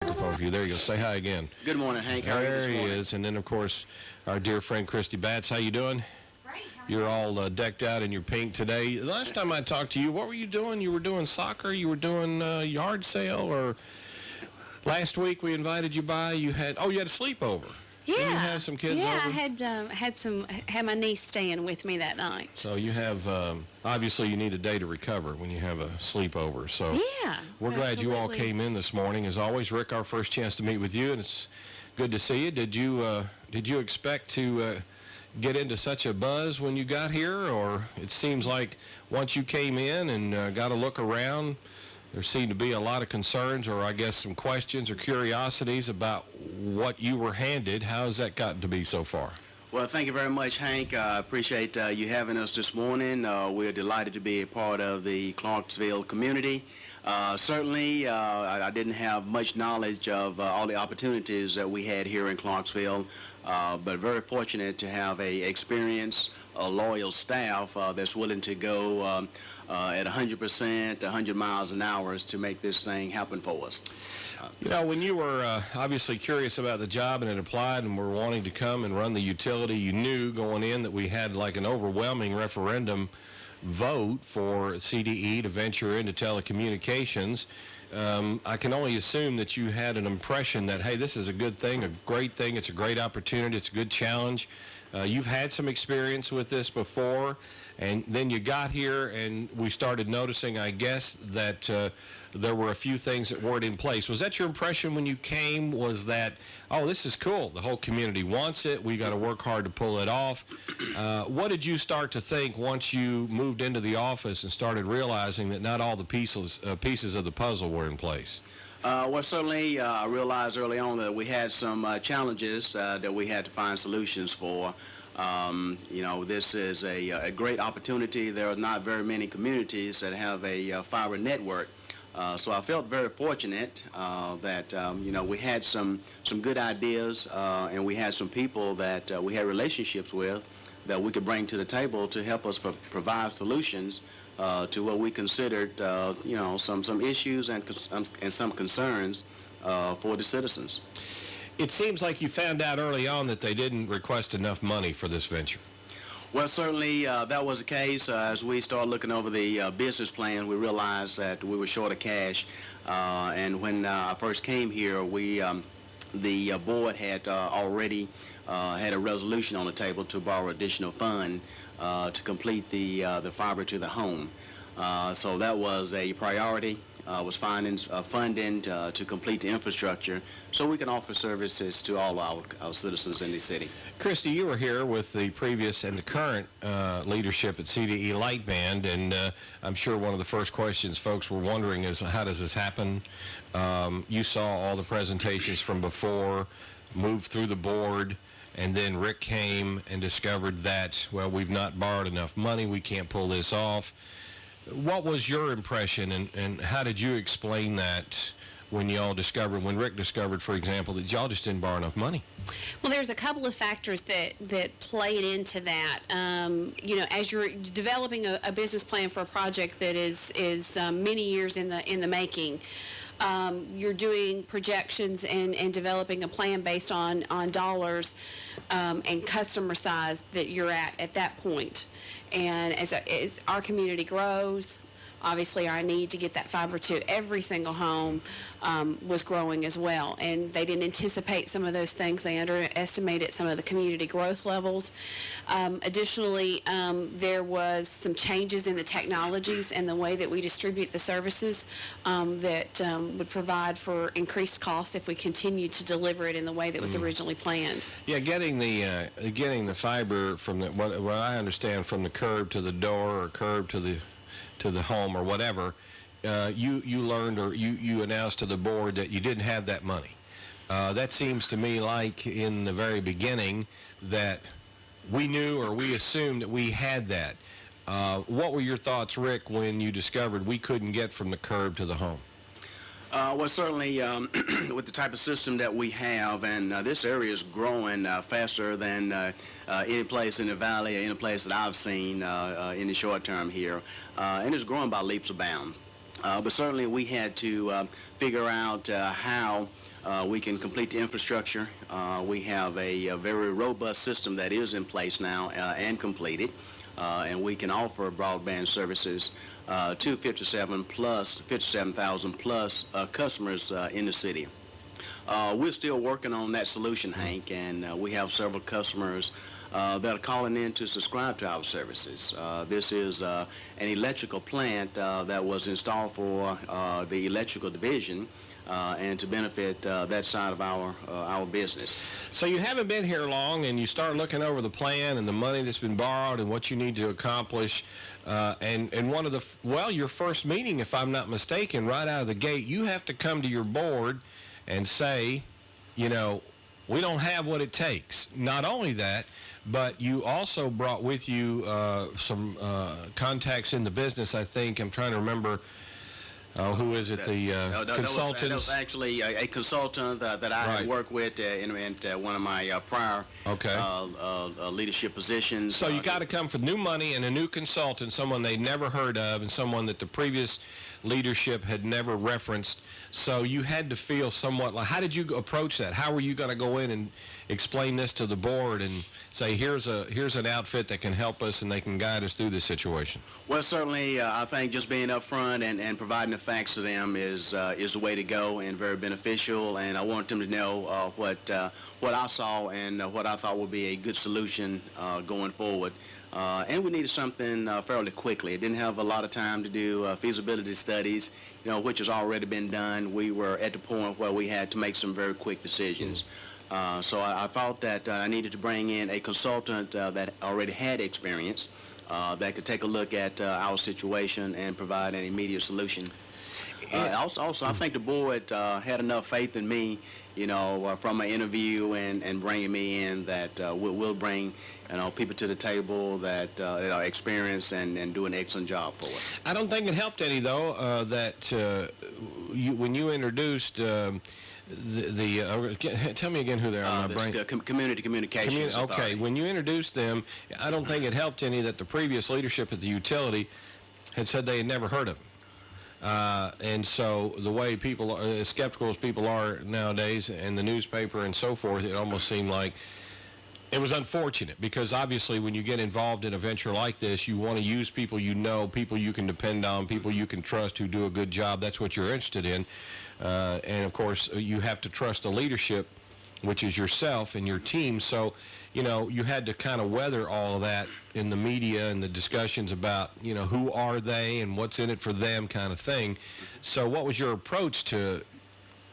Microphone for you. There you go. Say hi again. Good morning, Hank. How are you this morning? There he is. And then, of course, our dear friend Christy Batts. How you doing? Great. You're all decked out in your pink today. The last time I talked to you, what were you doing? You were doing soccer? You were doing yard sale? Or last week we invited you by, you had a sleepover. Yeah. Didn't you have some kids yeah, over? I had my niece staying with me that night. So you have, obviously you need a day to recover when you have a sleepover. So Yeah. we're glad you all absolutely. came in this morning. As always, Rick, our first chance to meet with you, and it's good to see you. Did you expect to get into such a buzz when you got here, or it seems like once you came in and got a look around, there seemed to be a lot of concerns, or I guess some questions or curiosities about what you were handed. How has that gotten to be so far? Well, thank you very much, Hank. I appreciate you having us this morning. We're delighted to be a part of the Clarksville community. Certainly, I didn't have much knowledge of all the opportunities that we had here in Clarksville, but very fortunate to have a experienced, loyal staff that's willing to go at 100%, 100 miles an hour to make this thing happen for us. You know, when you were obviously curious about the job and had applied and were wanting to come and run the utility, you knew going in that we had like an overwhelming referendum vote for CDE to venture into telecommunications. I can only assume that you had an impression that, hey, this is a good thing, a great thing, it's a great opportunity, it's a good challenge. You've had some experience with this before, and then you got here and we started noticing, I guess, that there were a few things that weren't in place. Was that your impression when you came? Was that, oh, this is cool, the whole community wants it, we got to work hard to pull it off? What did you start to think once you moved into the office and started realizing that not all the pieces of the puzzle were in place? Well, certainly, I realized early on that we had some challenges that we had to find solutions for. You know, this is a great opportunity. There are not very many communities that have a fiber network. So I felt very fortunate that, you know, we had some good ideas and we had some people that we had relationships with that we could bring to the table to help us provide solutions to what we considered, you know, some issues and some concerns for the citizens. It seems like you found out early on that they didn't request enough money for this venture. Well, certainly that was the case. As we started looking over the business plan, we realized that we were short of cash. And when I first came here, the board had already had a resolution on the table to borrow additional fund to complete the fiber to the home. So that was a priority. Was finding funding to complete the infrastructure so we can offer services to all our citizens in the city. Christy, you were here with the previous and the current leadership at CDE Lightband, and I'm sure one of the first questions folks were wondering is, how does this happen? You saw all the presentations from before, moved through the board, and then Rick came and discovered that, well, we've not borrowed enough money, we can't pull this off. What was your impression, and how did you explain that when y'all discovered, when Rick discovered, for example, that y'all just didn't borrow enough money? Well, there's a couple of factors that played into that. You know, as you're developing a business plan for a project that is many years in the making, you're doing projections and developing a plan based on dollars and customer size that you're at that point. And as our community grows, obviously our need to get that fiber to every single home was growing as well. And they didn't anticipate some of those things. They underestimated some of the community growth levels. Additionally, there was some changes in the technologies and the way that we distribute the services that would provide for increased costs if we continue to deliver it in the way that was originally planned. Yeah, getting the fiber from what I understand, from the curb to the door or curb to the home or whatever, you learned, or you announced to the board that you didn't have that money. That seems to me like in the very beginning that we knew, or we assumed that we had that. What were your thoughts, Rick, when you discovered we couldn't get from the curb to the home? Well, certainly with the type of system that we have, and this area is growing faster than any place in the valley or any place that I've seen in the short term here, and it's growing by leaps and bounds. But certainly we had to figure out how we can complete the infrastructure. We have a very robust system that is in place now and completed, and we can offer broadband services to 57,000 plus customers in the city. We're still working on that solution, Hank, and we have several customers that are calling in to subscribe to our services. This is an electrical plant that was installed for the electrical division and to benefit that side of our business. So you haven't been here long, and you start looking over the plan and the money that's been borrowed and what you need to accomplish. And one of the, your first meeting, if I'm not mistaken, right out of the gate, you have to come to your board and say, we don't have what it takes. Not only that, but you also brought with you some contacts in the business, I think. I'm trying to remember. Who is it? Consultants? That was actually a consultant that I had worked with in one of my prior leadership positions. So you got to come for new money and a new consultant, someone they'd never heard of and someone that the previous leadership had never referenced. So you had to feel somewhat like, how did you approach that? How were you going to go in and explain this to the board and say, here's an outfit that can help us and they can guide us through this situation? Well, certainly, I think just being upfront and providing the facts to them is the way to go and very beneficial. And I want them to know what I saw and what I thought would be a good solution going forward. And we needed something fairly quickly. It didn't have a lot of time to do feasibility studies, which has already been done. We were at the point where we had to make some very quick decisions. So I thought that I needed to bring in a consultant that already had experience that could take a look at our situation and provide an immediate solution. Also, I think the board had enough faith in me, from my interview and bringing me in that we'll bring people to the table that are experienced and do an excellent job for us. I don't think it helped any, though, that when you introduced tell me again who they are. Community Communications Authority. Okay, when you introduced them, I don't think it helped any that the previous leadership at the utility had said they had never heard of them. And so the way people are, as skeptical as people are nowadays, and the newspaper and so forth, it almost seemed like it was unfortunate because obviously when you get involved in a venture like this, you want to use people people you can depend on, people you can trust who do a good job. That's what you're interested in. And, of course, you have to trust the leadership, which is yourself and your team. So, you had to kind of weather all of that in the media and the discussions about, who are they and what's in it for them kind of thing. So what was your approach to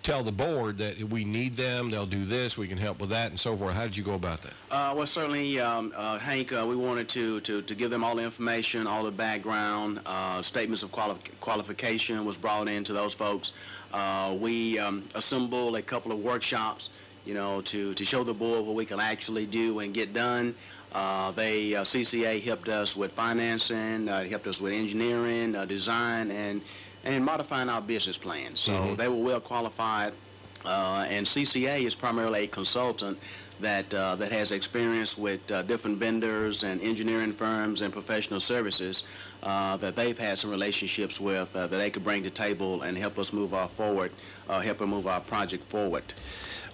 tell the board that we need them, they'll do this, we can help with that, and so forth? How did you go about that? Well, certainly, Hank, we wanted to give them all the information, all the background, statements of qualification was brought in to those folks. We assembled a couple of workshops, to show the board what we can actually do and get done. CCA helped us with financing, helped us with engineering, design, and modifying our business plan. So they were well qualified, and CCA is primarily a consultant that has experience with different vendors and engineering firms and professional services that they've had some relationships with that they could bring to the table and help us move our project forward.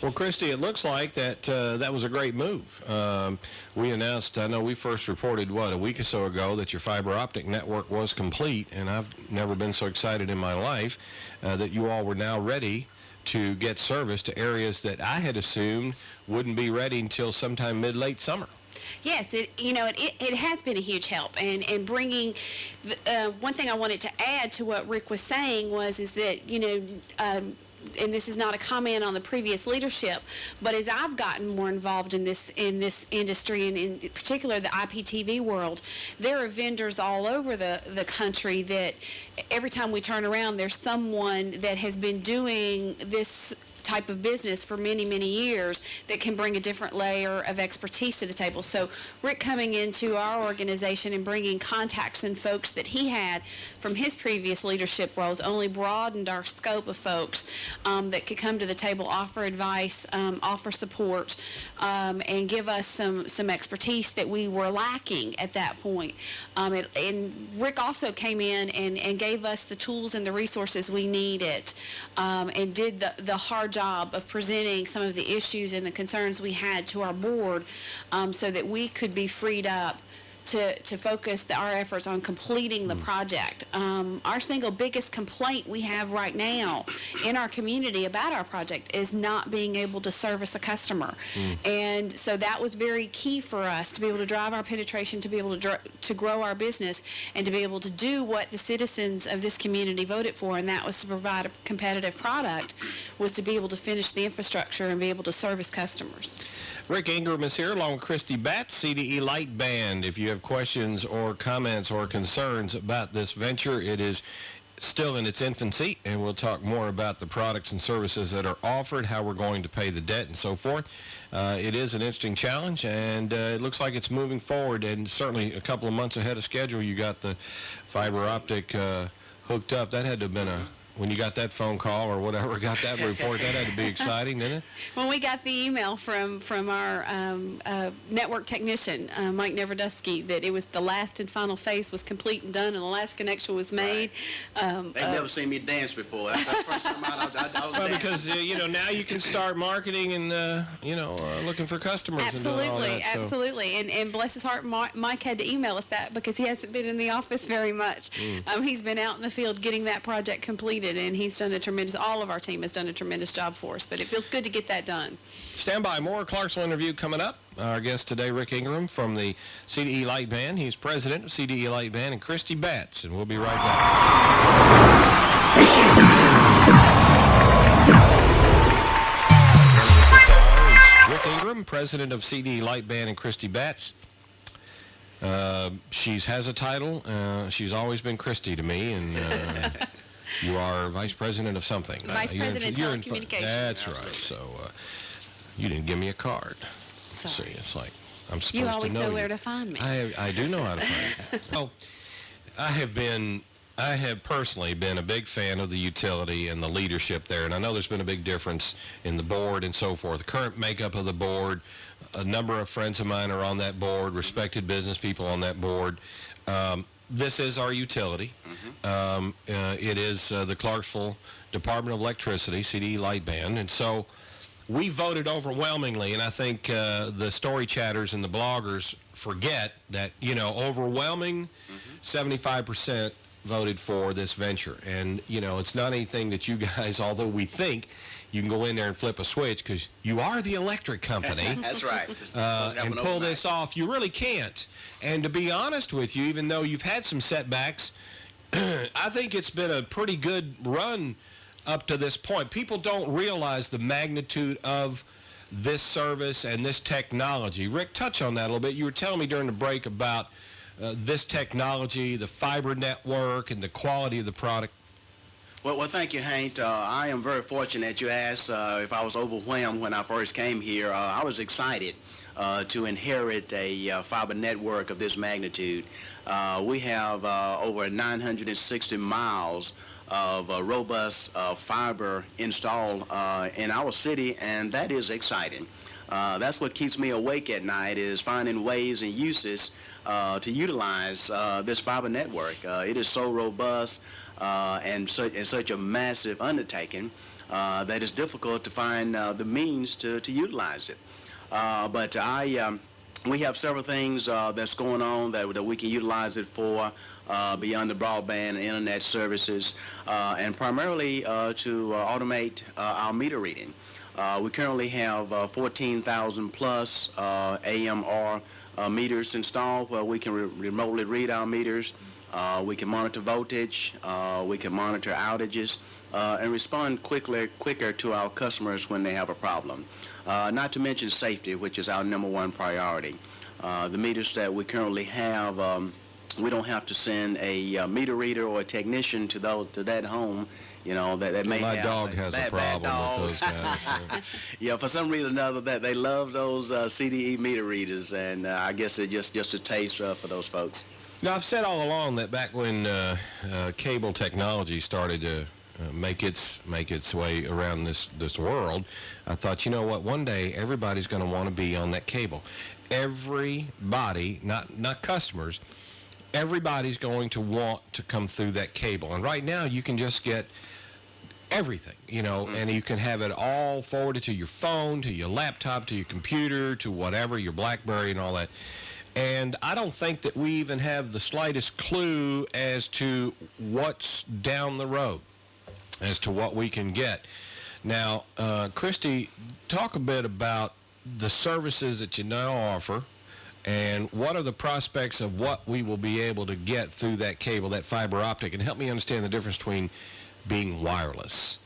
Well, Christy, it looks like that was a great move. We announced, I know we first reported, a week or so ago that your fiber optic network was complete, and I've never been so excited in my life that you all were now ready to get service to areas that I had assumed wouldn't be ready until sometime mid-late summer. Yes, it has been a huge help, and bringing one thing I wanted to add to what Rick was saying is that and this is not a comment on the previous leadership, but as I've gotten more involved in this industry, and in particular the IPTV world, there are vendors all over the country that every time we turn around, there's someone that has been doing this type of business for many, many years that can bring a different layer of expertise to the table. So Rick coming into our organization and bringing contacts and folks that he had from his previous leadership roles only broadened our scope of folks that could come to the table, offer advice, offer support, and give us some expertise that we were lacking at that point. And Rick also came in and gave us the tools and the resources we needed and did the hard job of presenting some of the issues and the concerns we had to our board, so that we could be freed up to focus our efforts on completing the project. Our single biggest complaint we have right now in our community about our project is not being able to service a customer. And so that was very key for us to be able to drive our penetration, to be able to grow our business, and to be able to do what the citizens of this community voted for, and that was to provide a competitive product, was to be able to finish the infrastructure and be able to service customers. Rick Ingram is here along with Christy Batts, CDE Light Band. If you have questions or comments or concerns about this venture, it is still in its infancy, and we'll talk more about the products and services that are offered, how we're going to pay the debt, and so forth. It is an interesting challenge, and it looks like it's moving forward, and certainly a couple of months ahead of schedule. You got the fiber optic hooked up. That had to have been when you got that phone call or whatever, got that report, that had to be exciting, didn't it? When we got the email from our network technician, Mike Neverdusky, that it was the last and final phase was complete and done, and the last connection was made. They've never seen me dance before. That's the first time I was Well, dancing. because, now you can start marketing and, looking for customers and doing all Absolutely, that. So. absolutely. And bless his heart, Mike had to email us that because he hasn't been in the office very much. He's been out in the field getting that project completed, and he's done all of our team has done a tremendous job for us, but it feels good to get that done. Stand by. More Clarksville interview coming up. Our guest today, Rick Ingram from the CDE Light Band. He's president of CDE Light Band, and Christy Batts, and we'll be right back. Joining us this hour is Rick Ingram, president of CDE Light Band, and Christy Batts. She has a title. She's always been Christy to me, and you are vice president of something. Vice president of telecommunications. That's right. So you didn't give me a card. Sorry. See, it's like I'm supposed to know You always know you. where to find me. I do know how to find you. Well, I have personally been a big fan of the utility and the leadership there, and I know there's been a big difference in the board and so forth. The current makeup of the board, a number of friends of mine are on that board, respected business people on that board. This is our utility. It is the Clarksville Department of Electricity, CDE Light Band, and so we voted overwhelmingly, and I think the story chatters and the bloggers forget that, overwhelming 75% voted for this venture. And, it's not anything that you guys, although we think you can go in there and flip a switch because you are the electric company. That's right. And pull this off. You really can't. And to be honest with you, even though you've had some setbacks, I think it's been a pretty good run up to this point. People don't realize the magnitude of this service and this technology. Rick, touch on that a little bit. You were telling me during the break about this technology, the fiber network, and the quality of the product. Well, thank you, Hank. I am very fortunate you asked if I was overwhelmed when I first came here. I was excited to inherit a fiber network of this magnitude. We have over 960 miles of robust fiber installed in our city, and that is exciting. That's what keeps me awake at night, is finding ways and uses to utilize this fiber network. It is so robust and such a massive undertaking that it's difficult to find the means to utilize it. But we have several things that's going on that we can utilize it for beyond the broadband and internet services, and primarily to automate our meter reading. We currently have 14,000 plus AMR meters installed where we can remotely read our meters. We can monitor voltage, we can monitor outages, and respond quicker to our customers when they have a problem. Not to mention safety, which is our #1 priority. The meters that we currently have, we don't have to send a meter reader or a technician to that home, that may have. My dog has a problem with those guys. Yeah, for some reason or another, that they love those CDE meter readers, and I guess it's just a taste for those folks. Now, I've said all along that back when cable technology started to make its way around this world, I thought, one day everybody's going to want to be on that cable. Everybody, not customers, everybody's going to want to come through that cable. And right now, you can just get everything, and you can have it all forwarded to your phone, to your laptop, to your computer, to whatever, your BlackBerry and all that. And I don't think that we even have the slightest clue as to what's down the road, as to what we can get. Now, Christy, talk a bit about the services that you now offer, and what are the prospects of what we will be able to get through that cable, that fiber optic, and help me understand the difference between being wireless.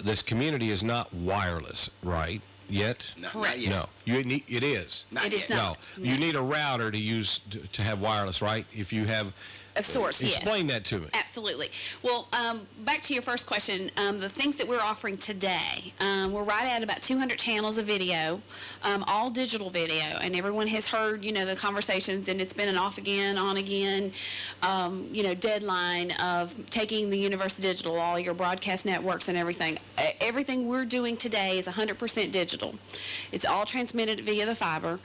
This community is not wireless, right? Yet? No, Correct. not yet. No, it is. Not It is yet. not. No, you need a router to use to have wireless, right? If you have, Of sorts, yes. explain that to me. Absolutely. Well, back to your first question, the things that we're offering today, we're right at about 200 channels of video, all digital video, and everyone has heard, the conversations, and it's been an off again, on again, deadline of taking the universe digital, all your broadcast networks and everything. Everything we're doing today is 100% digital. It's all transmitted via the fiber.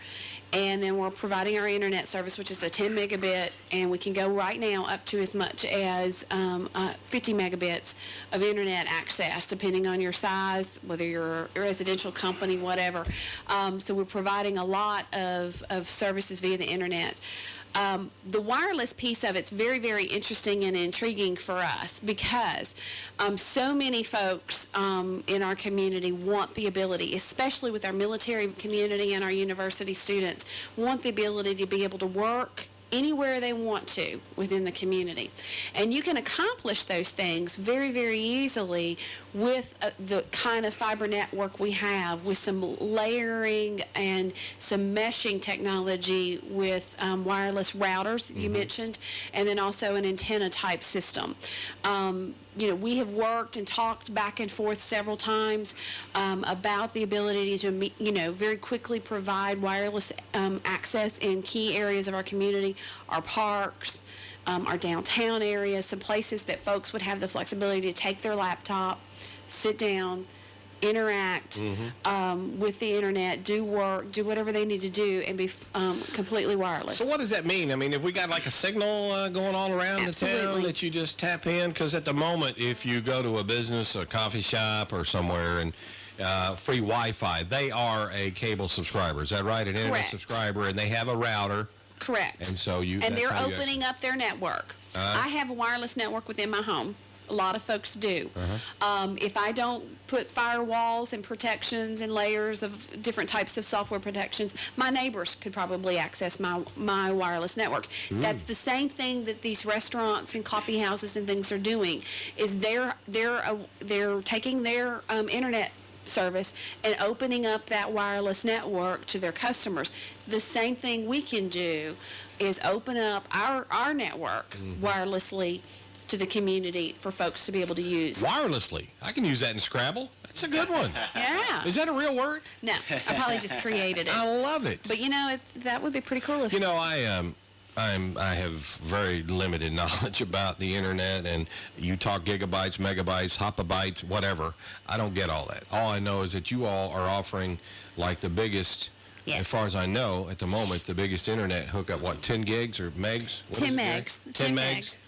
And then we're providing our internet service, which is a 10 megabit, and we can go right now up to as much as 50 megabits of internet access, depending on your size, whether you're a residential company, whatever. So we're providing a lot of services via the internet. The wireless piece of it's very, very interesting and intriguing for us because so many folks in our community want the ability, especially with our military community and our university students, want the ability to be able to work anywhere they want to within the community. And you can accomplish those things very, very easily with the kind of fiber network we have, with some layering and some meshing technology with wireless routers, you mentioned, and then also an antenna type system. We have worked and talked back and forth several times about the ability to, very quickly provide wireless access in key areas of our community, our parks, our downtown areas, some places that folks would have the flexibility to take their laptop, sit down, interact with the internet, do work, do whatever they need to do, and be completely wireless. So what does that mean? I mean, have we got like a signal going all around the town Absolutely. that you just tap in? Because at the moment, if you go to a business, a coffee shop or somewhere and free Wi-Fi, they are a cable subscriber. Is that right? An internet Correct. subscriber, and they have a router. Correct. And so And they're opening up their network. I have a wireless network within my home. A lot of folks do. If I don't put firewalls and protections and layers of different types of software protections, my neighbors could probably access my wireless network. That's the same thing that these restaurants and coffee houses and things are doing. Is they're taking their internet service and opening up that wireless network to their customers. The same thing we can do is open up our network wirelessly to the community for folks to be able to use. Wirelessly. I can use that in Scrabble. That's a good one. Yeah. Is that a real word? No, I probably just created it. I love it. But that would be pretty cool if I have very limited knowledge about the internet, and you talk gigabytes, megabytes, hopabytes, whatever. I don't get all that. All I know is that you all are offering like the biggest, Yes. as far as I know at the moment, the biggest internet hookup, 10 gigs or megs? What 10 is it, megs. 10 megs?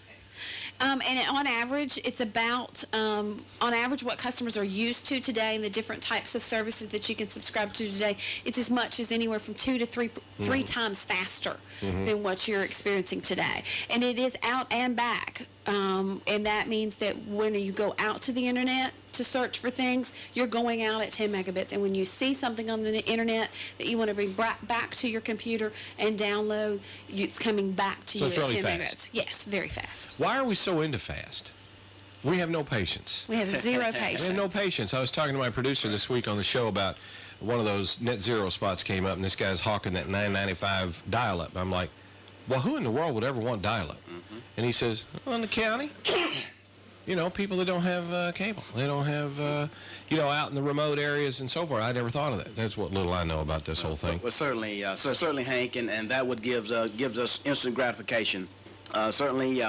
And on average, it's about, on average, what customers are used to today and the different types of services that you can subscribe to today, it's as much as anywhere from 2 to 3 times faster than what you're experiencing today. And it is out and back. And that means that when you go out to the internet to search for things, you're going out at 10 megabits. And when you see something on the internet that you want to bring back to your computer and download, it's coming back to So you it's at really 10 fast. megabits. Yes, very fast. Why are we so into fast? We have no patience. We have zero patience. We have no patience. I was talking to my producer this week on the show about one of those net zero spots came up, and this guy's hawking that $9.95 dial-up. I'm like, well, who in the world would ever want dial-up? And he says, well, in the county. People that don't have cable. They don't have, out in the remote areas and so forth. I never thought of that. That's what little I know about this whole thing. Well, certainly, Hank, and that would gives us instant gratification. Certainly,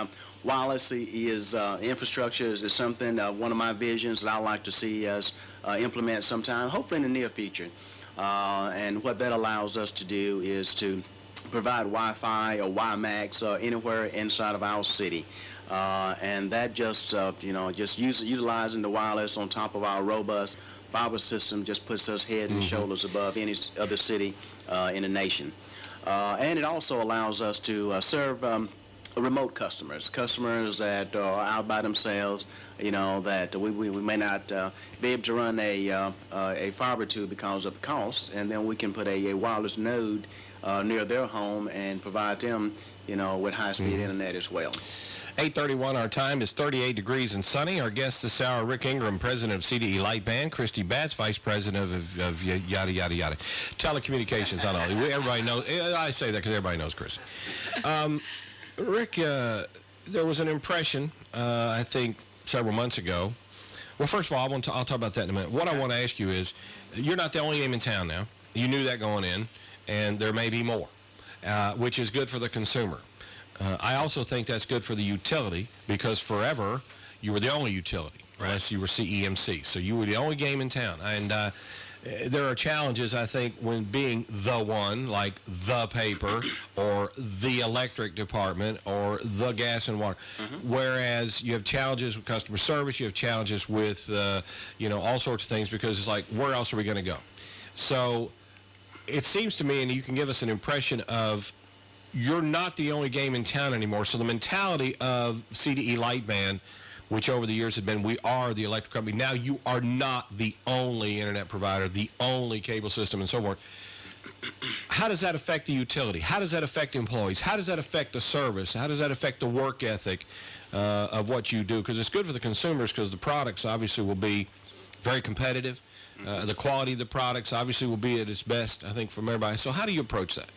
wireless is infrastructure is something, one of my visions that I'd like to see us implement sometime, hopefully in the near future. And what that allows us to do is to provide Wi-Fi or WiMAX anywhere inside of our city. And that just, utilizing the wireless on top of our robust fiber system just puts us head and shoulders above any other city in the nation. And it also allows us to serve remote customers that are out by themselves, that we may not be able to run a fiber to because of the cost, and then we can put a wireless node near their home and provide them, with high-speed internet as well. 8:31 our time is 38 degrees and sunny. Our guest this hour, Rick Ingram, president of CDE Light Band, Christy Batts, vice president of yada, yada, yada. Telecommunications, I know. Everybody knows. I say that because everybody knows Chrissy. Rick, there was an impression, I think, several months ago. Well, first of all, I'll talk about that in a minute. What I want to ask you is, you're not the only game in town now. You knew that going in, and there may be more, which is good for the consumer. I also think that's good for the utility, because forever you were the only utility, unless you were CEMC. So you were the only game in town. And there are challenges, I think, when being the one, like the paper or the electric department or the gas and water. Whereas you have challenges with customer service, you have challenges with, all sorts of things, because it's like, where else are we going to go? So it seems to me, and you can give us an impression of, you're not the only game in town anymore. So the mentality of CDE Light Band, which over the years had been, we are the electric company. Now you are not the only internet provider, the only cable system, and so forth. How does that affect the utility? How does that affect the employees? How does that affect the service? How does that affect the work ethic of what you do? Because it's good for the consumers, because the products obviously will be very competitive. The quality of the products obviously will be at its best, I think, from everybody. So how do you approach that?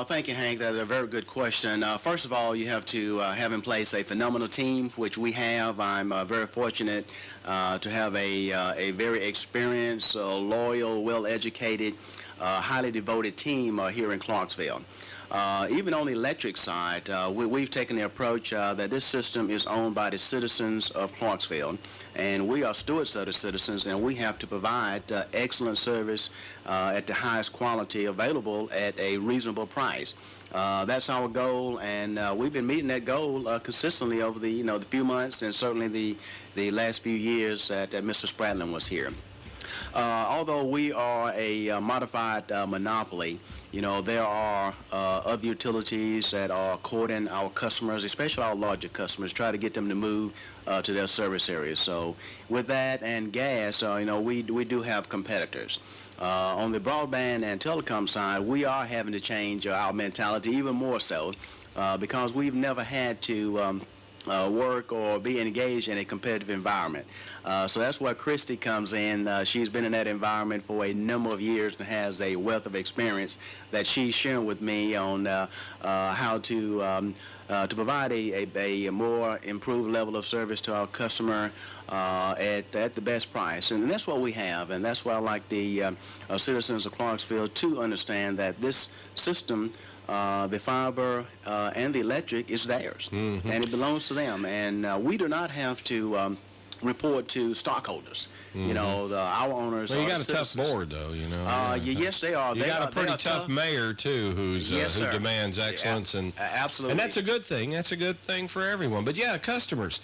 Thank you, Hank. That's a very good question. First of all, you have to have in place a phenomenal team, which we have. I'm very fortunate to have a very experienced, loyal, well-educated, highly devoted team here in Clarksville. Even on the electric side, we've taken the approach that this system is owned by the citizens of Clarksville, and we are stewards of the citizens, and we have to provide excellent service at the highest quality available at a reasonable price. That's our goal, and we've been meeting that goal consistently over the the few months, and certainly the last few years that Mr. Spratling was here. Although we are a modified monopoly, there are other utilities that are courting our customers, especially our larger customers, try to get them to move to their service areas. So with that and gas, we do have competitors. On the broadband and telecom side, we are having to change our mentality even more so because we've never had to work or be engaged in a competitive environment. So that's where Christy comes in. She's been in that environment for a number of years and has a wealth of experience that she's sharing with me on how to provide a more improved level of service to our customer at the best price. And that's what we have, and that's why I like the citizens of Clarksville to understand that this system, the fiber and the electric, is theirs, and it belongs to them. And we do not have to report to stockholders. Our owners. Well, you are got a tough citizens. board, though. Yes, they are. You got a pretty tough mayor too, who demands excellence, and absolutely. And that's a good thing. That's a good thing for everyone. But yeah, customers.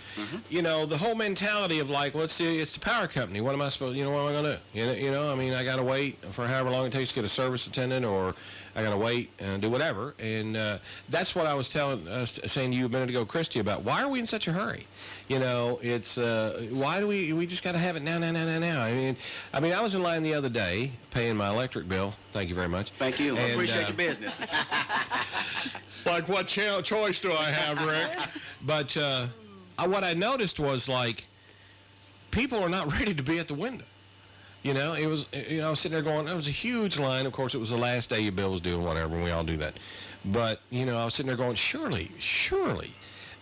The whole mentality of like, it's the power company. What am I supposed? What am I going to do? I mean, I got to wait for however long it takes to get a service attendant, or I got to wait and do whatever. And that's what I was saying to you a minute ago, Christy, about why are we in such a hurry? It's why do we just got to have it now? I mean, I was in line the other day paying my electric bill. Thank you very much. Thank you. I appreciate your business. Like, what choice do I have, Rick? But what I noticed was, like, people are not ready to be at the window. It was, I was sitting there going, it was a huge line. Of course, it was the last day your bill was due and whatever, and we all do that. But, I was sitting there going, surely,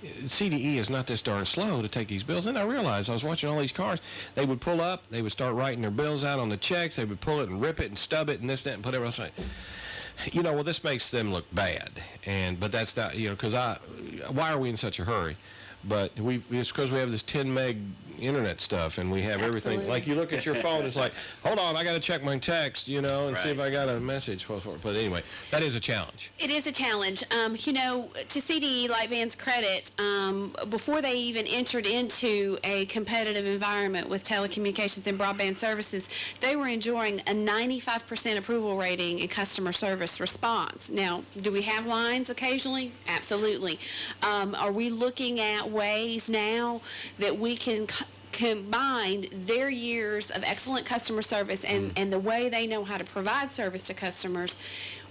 CDE is not this darn slow to take these bills. Then I realized I was watching all these cars. They would pull up, they would start writing their bills out on the checks, they would pull it and rip it and stub it and this, that, and put everything else. This makes them look bad. But that's not, because why are we in such a hurry? but it's because we have this 10 meg internet stuff, and we have everything. Absolutely. Like you look at your phone, it's like, hold on, I got to check my text, and see if I got a message. But anyway, that is a challenge. It is a challenge. To CDE Lightband's credit, before they even entered into a competitive environment with telecommunications and broadband services, they were enjoying a 95% approval rating in customer service response. Now, do we have lines occasionally? Absolutely. Are we looking at ways now that we can combine their years of excellent customer service and the way they know how to provide service to customers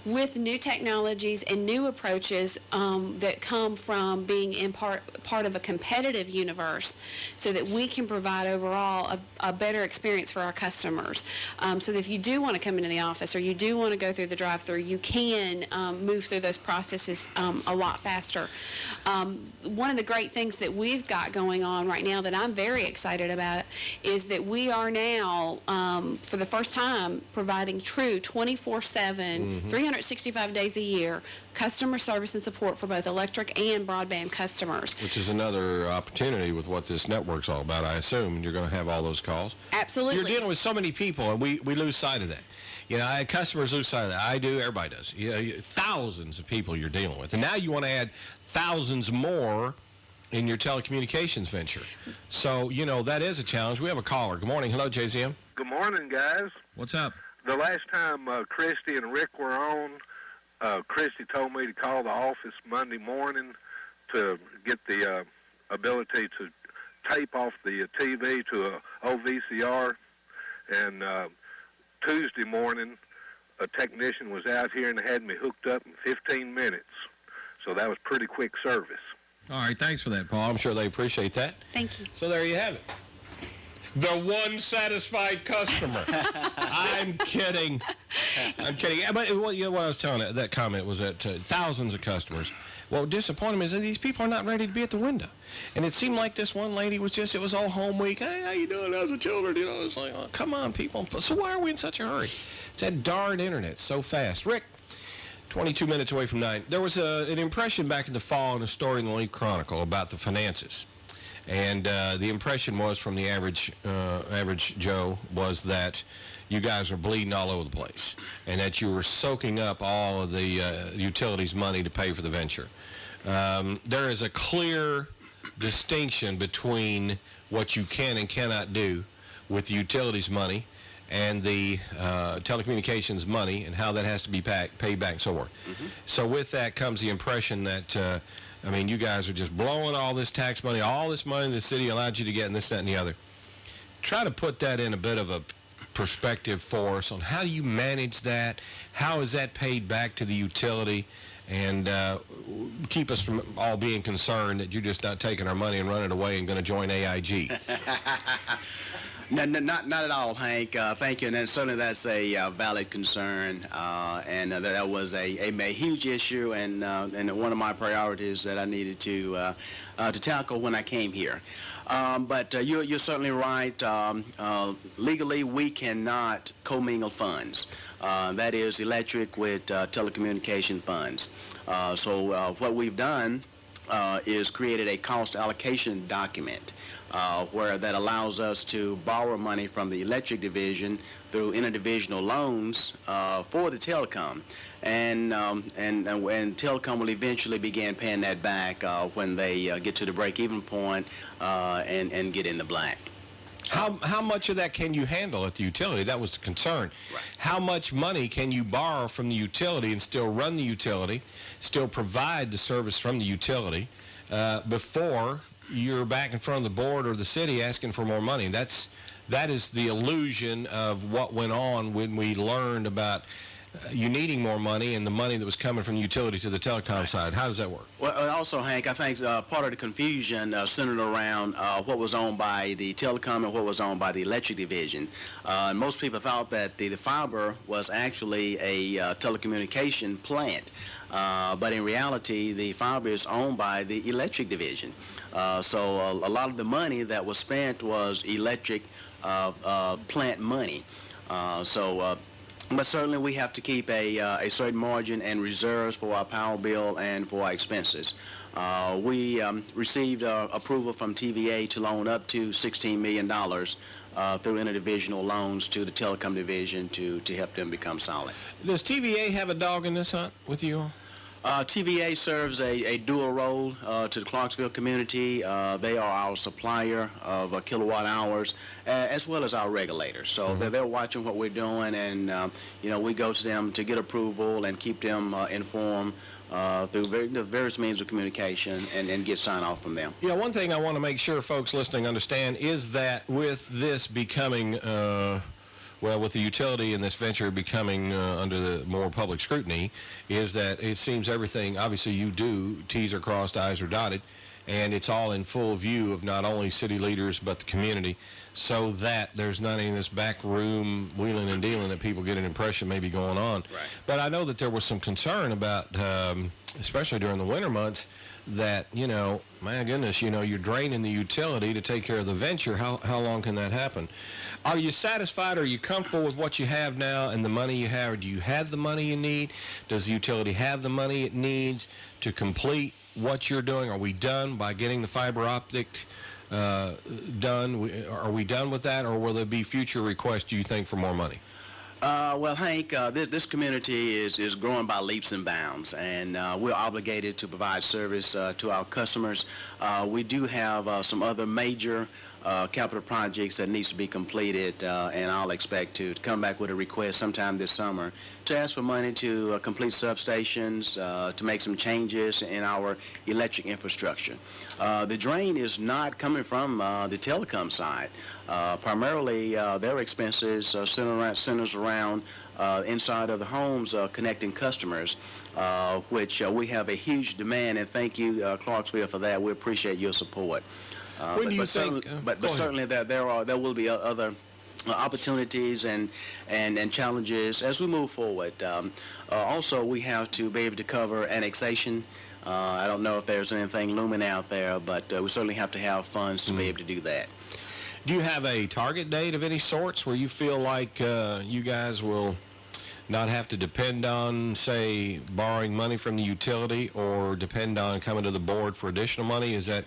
with new technologies and new approaches that come from being in part of a competitive universe, so that we can provide overall a better experience for our customers. So that if you do want to come into the office or you do want to go through the drive-thru, you can move through those processes a lot faster. One of the great things that we've got going on right now that I'm very excited about is that we are now, for the first time, providing true 24/7, 365 days a year, customer service and support for both electric and broadband customers. Which is another opportunity with what this network's all about, I assume. You're going to have all those calls. Absolutely. You're dealing with so many people, and we lose sight of that. Customers lose sight of that. I do. Everybody does. Thousands of people you're dealing with. And now you want to add thousands more in your telecommunications venture. So, that is a challenge. We have a caller. Good morning. Hello, JZM. Good morning, guys. What's up? The last time Christy and Rick were on, Christy told me to call the office Monday morning to get the ability to tape off the TV to a old VCR. And Tuesday morning, a technician was out here and had me hooked up in 15 minutes. So that was pretty quick service. All right, thanks for that, Paul. I'm sure they appreciate that. Thank you. So there you have it. The one satisfied customer. I'm kidding. But what I was telling you, that comment was that thousands of customers. What disappointed me is that these people are not ready to be at the window. And it seemed like this one lady it was all home week. Hey, how you doing? How's the children? It's like, oh, come on, people. So why are we in such a hurry? It's that darn internet so fast. Rick, 22 minutes away from 9. There was an impression back in the fall in a story in the Leaf Chronicle about the finances. And the impression was from the average Joe was that you guys are bleeding all over the place and that you were soaking up all of the utilities money to pay for the venture. There is a clear distinction between what you can and cannot do with the utilities money and the telecommunications money and how that has to be paid back and so forth. So with that comes the impression that you guys are just blowing all this tax money, all this money the city allowed you to get, and this, that, and the other. Try to put that in a bit of a perspective for us on how do you manage that, how is that paid back to the utility, and keep us from all being concerned that you're just not taking our money and running away and going to join AIG. No, not at all, Hank. Thank you. And certainly that's a valid concern, and that was a huge issue and one of my priorities that I needed to tackle when I came here. But you're certainly right. Legally, we cannot commingle funds. That is electric with telecommunication funds. So what we've done is created a cost allocation document where that allows us to borrow money from the electric division through interdivisional loans for the telecom. And telecom will eventually begin paying that back when they get to the break-even point and get in the black. How much of that can you handle at the utility? That was the concern. Right. How much money can you borrow from the utility and still run the utility, still provide the service from the utility before you're back in front of the board or the city asking for more money? That is the illusion of what went on when we learned about you needing more money and the money that was coming from the utility to the telecom side. How does that work? Well, also, Hank, I think part of the confusion centered around what was owned by the telecom and what was owned by the electric division. Most people thought that the fiber was actually a telecommunication plant, but in reality, the fiber is owned by the electric division. So a lot of the money that was spent was electric plant money. But certainly we have to keep a certain margin and reserves for our power bill and for our expenses. We received approval from TVA to loan up to $16 million through interdivisional loans to the telecom division to help them become solid. Does TVA have a dog in this hunt with you all? TVA serves a dual role to the Clarksville community. They are our supplier of kilowatt hours as well as our regulator. So they're watching what we're doing, and we go to them to get approval and keep them informed through the various means of communication and get sign-off from them. Yeah, one thing I want to make sure folks listening understand is that with this becoming with the utility in this venture becoming under the more public scrutiny, is that it seems everything, obviously you do, T's are crossed, I's are dotted, and it's all in full view of not only city leaders but the community, so that there's not any of this back room wheeling and dealing that people get an impression may be going on. Right. But I know that there was some concern about, especially during the winter months, that, my goodness, you're draining the utility to take care of the venture. How long can that happen? Are you satisfied? Are you comfortable with what you have now and the money you have? Or do you have the money you need? Does the utility have the money it needs to complete what you're doing? Are we done by getting the fiber optic done? Are we done with that, or will there be future requests, do you think, for more money? Well, Hank, this community is growing by leaps and bounds, and we're obligated to provide service to our customers. We do have some other major capital projects that needs to be completed, and I'll expect to come back with a request sometime this summer to ask for money to complete substations, to make some changes in our electric infrastructure. The drain is not coming from the telecom side. Primarily, their expenses centers around inside of the homes connecting customers, which we have a huge demand, and thank you, Clarksville, for that. We appreciate your support. When do you think? But certainly there will be other opportunities and challenges as we move forward. Also, we have to be able to cover annexation. I don't know if there's anything looming out there, but we certainly have to have funds to be able to do that. Do you have a target date of any sorts where you feel like you guys will not have to depend on, say, borrowing money from the utility or depend on coming to the board for additional money? Is that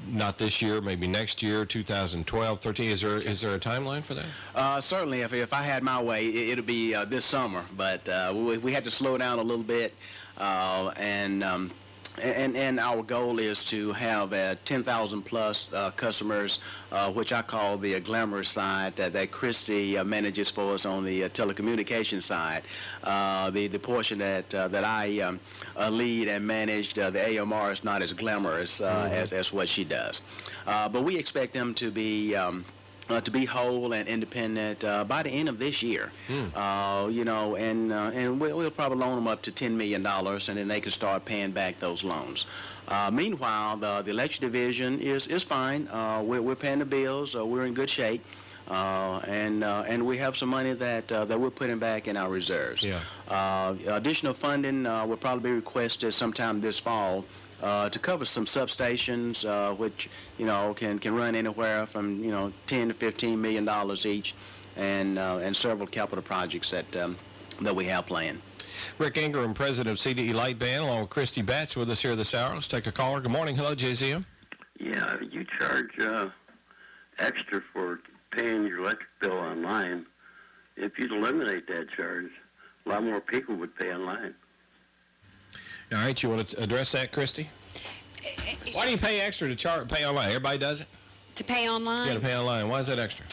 not this year, maybe next year, 2012, 13? Is there a timeline for that? Certainly, if I had my way, it'll be this summer. But we had to slow down a little bit, and our goal is to have 10,000 plus customers, which I call the glamorous side that Chrissy manages for us on the telecommunications side. The portion that I lead and manage, the AMR, is not as glamorous as what she does. But we expect them to be whole and independent by the end of this year. And we'll probably loan them up to $10 million, and then they can start paying back those loans. Meanwhile, the electric division is fine. We're paying the bills. We're in good shape. And we have some money that we're putting back in our reserves. Yeah. Additional funding will probably be requested sometime this fall to cover some substations, which can run anywhere from $10 to $15 million each, and several capital projects that we have planned. Rick Ingram, president of CDE Light Band, along with Christy Batts, with us here this hour. Let's take a caller. Good morning. Hello, JZM. Yeah, you charge extra for paying your electric bill online. If you'd eliminate that charge, a lot more people would pay online. All right, you want to address that, Christy? Why do you pay extra to pay online? Everybody does it? To pay online? Yeah, to pay online. Why is that extra?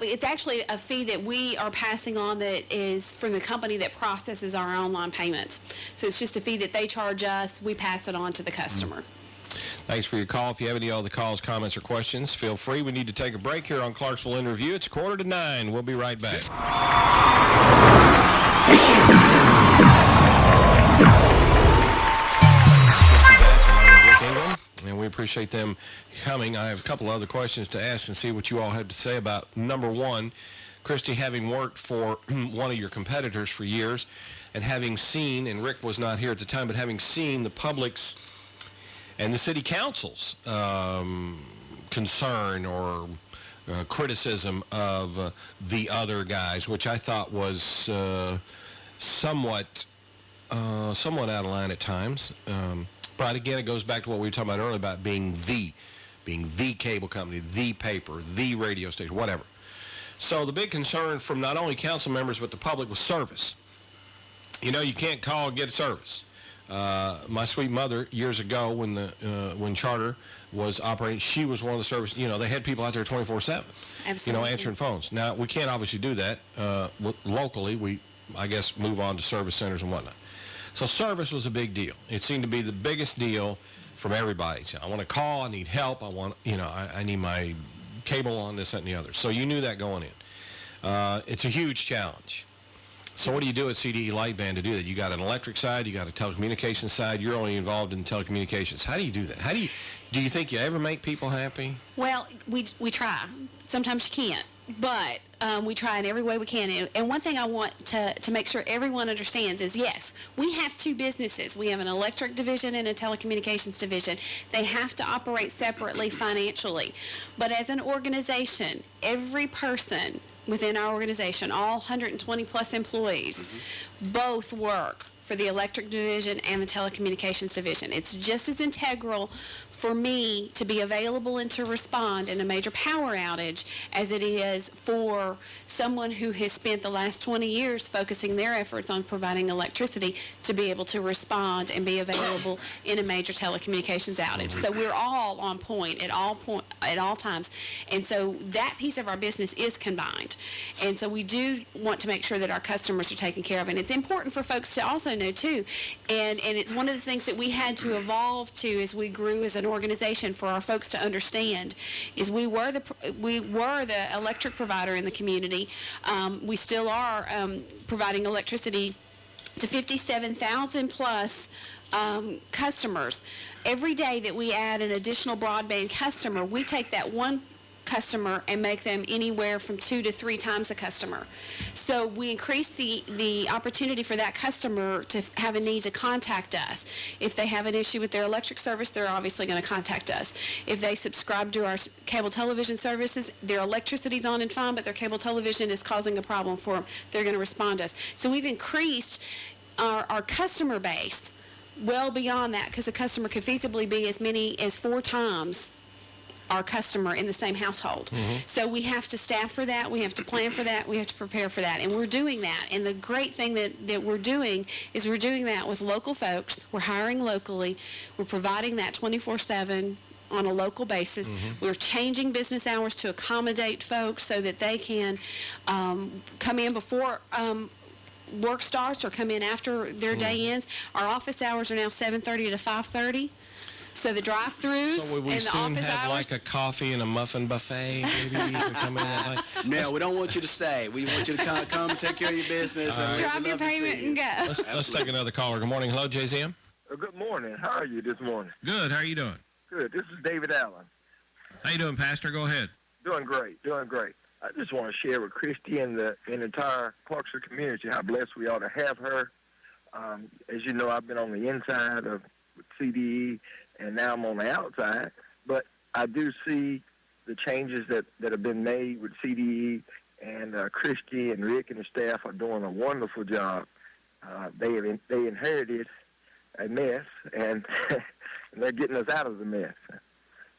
It's actually a fee that we are passing on that is from the company that processes our online payments. So it's just a fee that they charge us. We pass it on to the customer. Thanks for your call. If you have any other calls, comments, or questions, feel free. We need to take a break here on Clarksville in Review. It's 8:45. We'll be right back. And we appreciate them coming. I have a couple other questions to ask and see what you all have to say about, number one, Christy, having worked for one of your competitors for years and having seen, and Rick was not here at the time, but having seen the public's and the city council's concern or criticism of the other guys, which I thought was somewhat out of line at times. But again, it goes back to what we were talking about earlier about being the cable company, the paper, the radio station, whatever. So the big concern from not only council members but the public was service. You know, you can't call and get service. My sweet mother, years ago, when Charter was operating, she was one of the service. You know, they had people out there 24/7. Absolutely. You know, answering phones. Now we can't obviously do that locally. We, I guess, move on to service centers and whatnot. So service was a big deal. It seemed to be the biggest deal from everybody. So I want to call. I need help. I need my cable on this, that, and the other. So you knew that going in. It's a huge challenge. So what do you do at CDE Lightband to do that? You got an electric side, you got a telecommunications side. You're only involved in telecommunications. How do you do that? Do you think you ever make people happy? Well, we try. Sometimes you can't, but we try in every way we can. And one thing I want to make sure everyone understands is, yes, we have two businesses. We have an electric division and a telecommunications division. They have to operate separately financially. But as an organization, every person within our organization, all 120 plus employees, both work for the electric division and the telecommunications division. It's just as integral for me to be available and to respond in a major power outage as it is for someone who has spent the last 20 years focusing their efforts on providing electricity to be able to respond and be available in a major telecommunications outage. So we're all on point at all times. And so that piece of our business is combined. And so we do want to make sure that our customers are taken care of. And it's important for folks to also know too, and it's one of the things that we had to evolve to as we grew as an organization for our folks to understand is we were the electric provider in the community. We still are providing electricity to 57,000 plus customers. Every day that we add an additional broadband customer, we take that one customer and make them anywhere from 2 to 3 times a customer. So we increase the opportunity for that customer to have a need to contact us. If they have an issue with their electric service, they're obviously going to contact us. If they subscribe to our cable television services, their electricity's on and fine, but their cable television is causing a problem for them, they're going to respond to us. So we've increased our customer base well beyond that, because a customer could feasibly be as many as 4 times our customer in the same household. So we have to staff for that, we have to plan for that, we have to prepare for that, and we're doing that. And the great thing that we're doing is we're doing that with local folks. We're hiring locally. We're providing that 24/7 on a local basis. We're changing business hours to accommodate folks so that they can come in before work starts or come in after their day ends. Our office hours are now 7:30 to 5:30. So the drive-throughs So will we and the soon office have hours. like a coffee and a muffin buffet? Maybe you can come in that night? No, we don't want you to stay. We want you to come take care of your business. And we'd Drop your love to see payment you. and go. Let's take another caller. Good morning. Hello, JZM. Good morning. How are you this morning? Good. How are you doing? Good. This is David Allen. How you doing, Pastor? Go ahead. Doing great. Doing great. I just want to share with Christy and the entire Clarksville community how blessed we are to have her. As you know, I've been on the inside of CDE, and now I'm on the outside. But I do see the changes that have been made with CDE, and Christy and Rick and the staff are doing a wonderful job. They inherited a mess, and they're getting us out of the mess.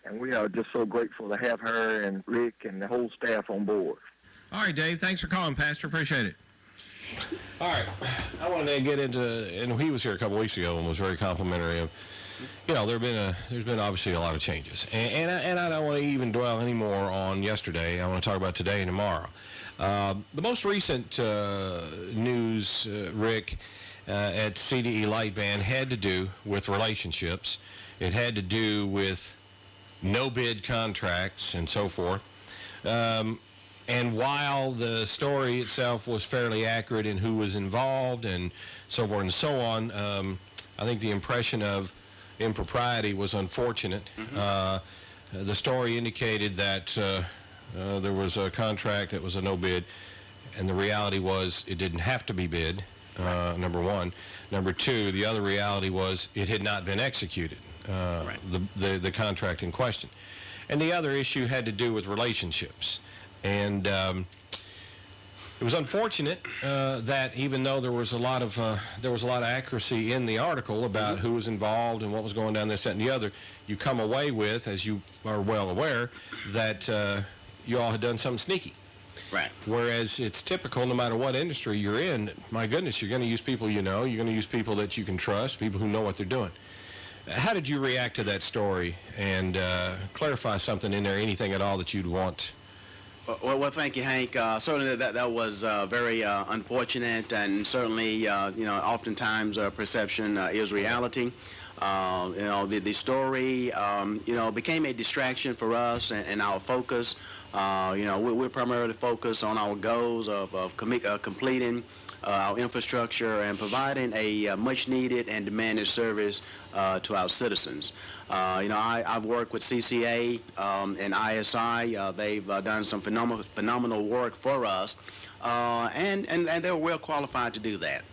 And we are just so grateful to have her and Rick and the whole staff on board. All right, Dave. Thanks for calling, Pastor. Appreciate it. All right. I wanted to get into, and he was here a couple weeks ago and was very complimentary of, you know, there's been obviously a lot of changes. And I don't want to even dwell anymore on yesterday. I want to talk about today and tomorrow. The most recent news, Rick, at CDE Lightband had to do with relationships. It had to do with no-bid contracts and so forth. And while the story itself was fairly accurate in who was involved and so forth and so on, I think the impression of impropriety was unfortunate. The story indicated that there was a contract that was a no-bid, and the reality was it didn't have to be bid, number one. Number two, the other reality was it had not been executed, the contract in question. And the other issue had to do with relationships. And it was unfortunate that even though there was a lot of accuracy in the article about who was involved and what was going down this, that, and the other, you come away with, as you are well aware, that you all had done something sneaky. Right. Whereas it's typical, no matter what industry you're in, my goodness, you're going to use people you know, you're going to use people that you can trust, people who know what they're doing. How did you react to that story? And clarify something in there, anything at all that you'd want. Well, thank you, Hank. Certainly that was very unfortunate, and certainly, oftentimes perception is reality. The story, became a distraction for us and our focus. We're primarily focused on our goals of completing our infrastructure and providing a much-needed and demanded service to our citizens. I've worked with CCA and ISI. They've done some phenomenal work for us, and they're well qualified to do that.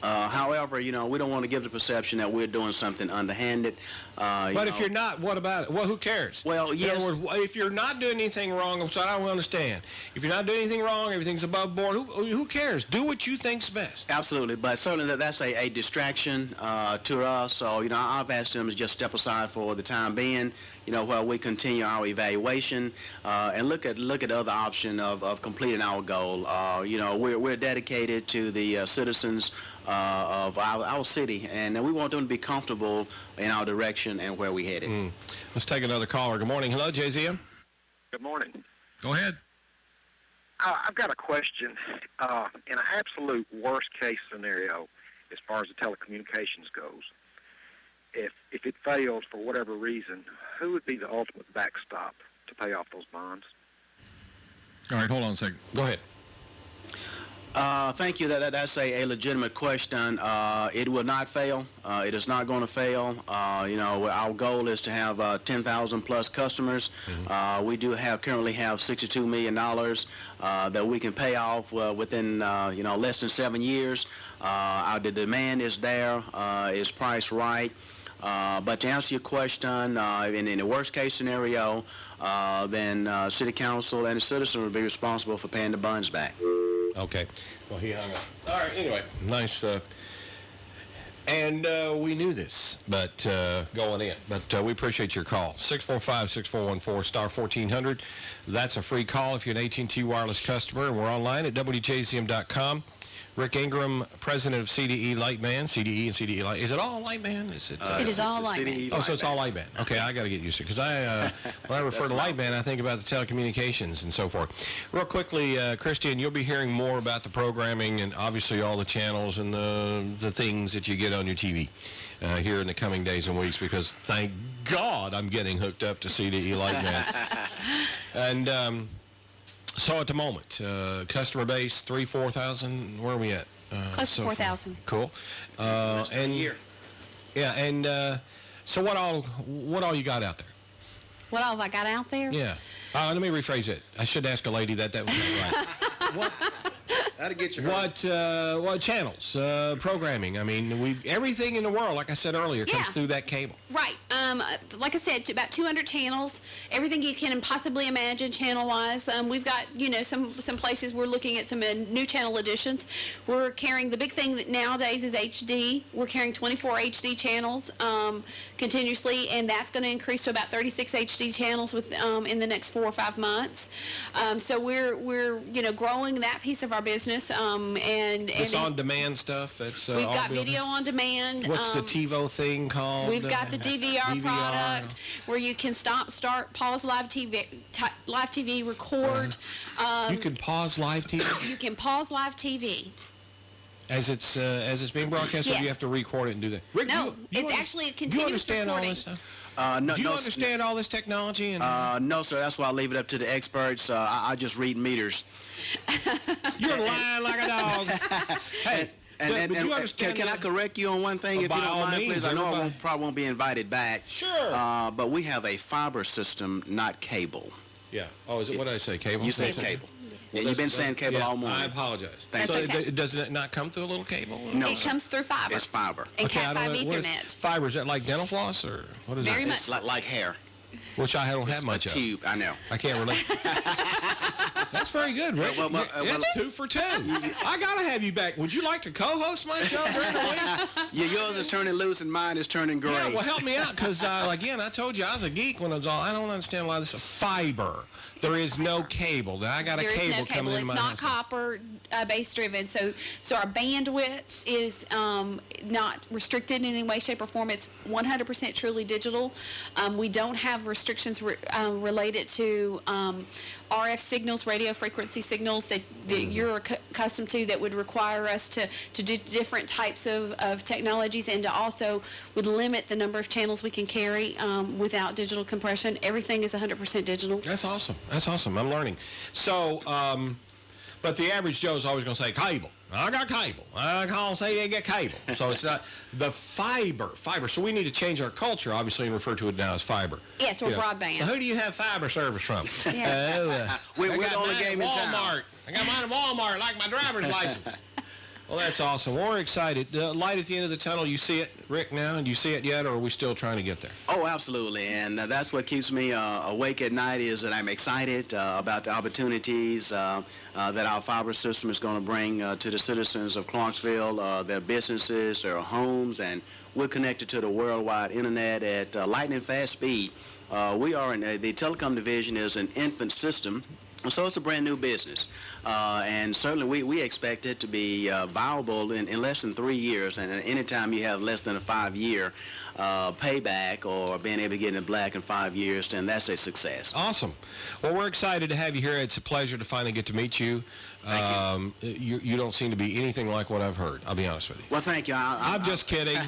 However, we don't want to give the perception that we're doing something underhanded. But if you're not, what about it? Well, who cares? Well, yes. In other words, if you're not doing anything wrong, so I don't understand. If you're not doing anything wrong, everything's above board, who cares? Do what you think's best. Absolutely, but certainly that's a distraction to us. So, I've asked them to just step aside for the time being, while we continue our evaluation and look at other option of completing our goal. We're dedicated to the citizens of our city, and we want them to be comfortable in our direction and where we headed. Let's take another caller. Good morning. Hello, JZM. Good morning. Go ahead. I've got a question. In an absolute worst-case scenario, as far as the telecommunications goes, if it fails for whatever reason, who would be the ultimate backstop to pay off those bonds? All right, hold on a second. Go ahead. Thank you. That's a legitimate question. It will not fail. It is not going to fail. Our goal is to have 10,000 plus customers. We do currently have $62 million that we can pay off within less than 7 years. The demand is there. It's priced right. But to answer your question, in the worst case scenario, then City Council and the citizen will be responsible for paying the bonds back. Okay. Well, he hung up. All right. Anyway, nice. And we knew this, but going in. But we appreciate your call. 645-6414, star 1400. That's a free call if you're an AT&T wireless customer. And we're online at WJZM.com. Rick Ingram, president of CDE Lightband. CDE and CDE Light. Is it all Lightband? It is all Lightband. Oh, so it's all Lightband. Okay, I got to get used to it. Because when I refer to Lightband, I think about the telecommunications and so forth. Real quickly, Christian, you'll be hearing more about the programming and obviously all the channels and the things that you get on your TV here in the coming days and weeks, because thank God I'm getting hooked up to CDE Lightband. And so at the moment, customer base, 4,000, where are we at? Close to 4,000. Cool. And a year. Yeah, and so what all you got out there? What all have I got out there? Yeah. Let me rephrase it. I should ask a lady that was not right. That'll get you. What channels, programming? I mean, everything in the world, like I said earlier, comes through that cable. Right. Like I said, about 200 channels, everything you can possibly imagine channel-wise. We've got, some places we're looking at some new channel additions. We're carrying, the big thing that nowadays is HD. We're carrying 24 HD channels continuously, and that's going to increase to about 36 HD channels in the next 4 or 5 months. So we're growing that piece of our business. This on-demand stuff. We've got video on demand. What's the TiVo thing called? We've got the DVR product where you can stop, start, pause live TV, record. You can pause live TV? You can pause live TV. As it's being broadcast, or do you have to record it and do that? Rick, No, it's actually a continuous recording. Do you understand recording. all this stuff? Do you understand all this technology? No, sir. That's why I leave it up to the experts. I just read meters. You're lying like a dog. Hey, And you understand can I correct you on one thing, if you by don't all mind, means, please? I know I everybody. probably won't be invited back. Sure. But we have a fiber system, not cable. Yeah. Oh, is it? What did I say? Cable? You said cable. Yeah, you've been saying cable all morning. I apologize. Thank you. So okay. does it not come through a little cable? No, It sir. comes through fiber. It's fiber. And Okay, Cat 5 what is Ethernet. fiber? Is that like dental floss or what is Very it? much. It's like hair. which I don't have It's much a of. tube, I know. I can't relate. That's very good, Rick. That's 2 for 2. I got to have you back. Would you like to co-host my show during the week? Yeah, yours is turning loose and mine is turning gray. Yeah, well, help me out, because, again, I told you I was a geek when I was all, I don't understand a lot of this. Fiber. There is no cable. Now, I got a There is cable no coming cable. in my It's not house. copper base driven. So our bandwidth is not restricted in any way, shape, or form. It's 100% truly digital. We don't have restrictions related to RF signals, radio frequency signals that you're accustomed to, that would require us to do different types of technologies, and to also would limit the number of channels we can carry without digital compression. Everything is 100% digital. That's awesome. That's awesome. I'm learning. So, but the average Joe is always going to say cable. I got cable. I call and say they get cable. So it's not the fiber. So we need to change our culture, obviously, and refer to it now as fiber. Yes, or broadband. So who do you have fiber service from? Yeah. We're I the got only mine game at in town. Walmart. I got mine at Walmart, like my driver's license. Well, that's awesome. Well, we're excited. Light at the end of the tunnel, you see it, Rick, now? Do you see it yet, or are we still trying to get there? Oh, absolutely, and that's what keeps me awake at night, is that I'm excited about the opportunities that our fiber system is going to bring to the citizens of Clarksville, their businesses, their homes, and we're connected to the worldwide internet at lightning fast speed. We are the telecom division is an infant system. So it's a brand new business, and certainly we expect it to be viable in less than 3 years, and anytime you have less than a 5-year payback or being able to get in the black in 5 years, then that's a success. Awesome. Well, we're excited to have you here. It's a pleasure to finally get to meet you. Thank you. You don't seem to be anything like what I've heard. I'll be honest with you. Well, thank you. I'm just kidding.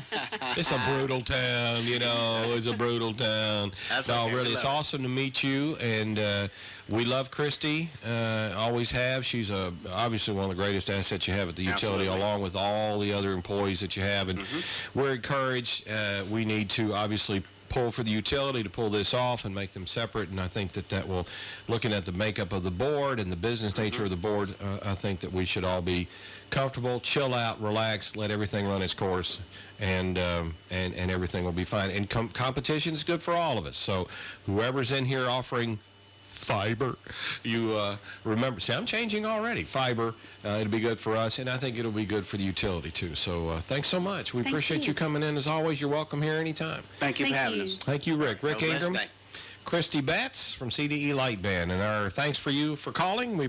It's a brutal town, It's a brutal town. That's no, okay. really, it's awesome to meet you, and we love Christy. Always have. She's obviously one of the greatest assets you have at the utility, Absolutely. along with all the other employees that you have. And we're encouraged. We need to obviously pull for the utility to pull this off and make them separate, and I think that will, looking at the makeup of the board and the business nature of the board, I think that we should all be comfortable, chill out, relax, let everything run its course, and everything will be fine. And competition is good for all of us. So whoever's in here offering fiber, you remember, see, I'm changing already. Fiber, it'll be good for us, and I think it'll be good for the utility too. So thanks so much. We appreciate you coming in as always. You're welcome here anytime. Thank you for having you. us. Thank you, Rick. Rick Have a blessed Ingram, day. Christy Batts from CDE Light Band, and our thanks for you for calling. We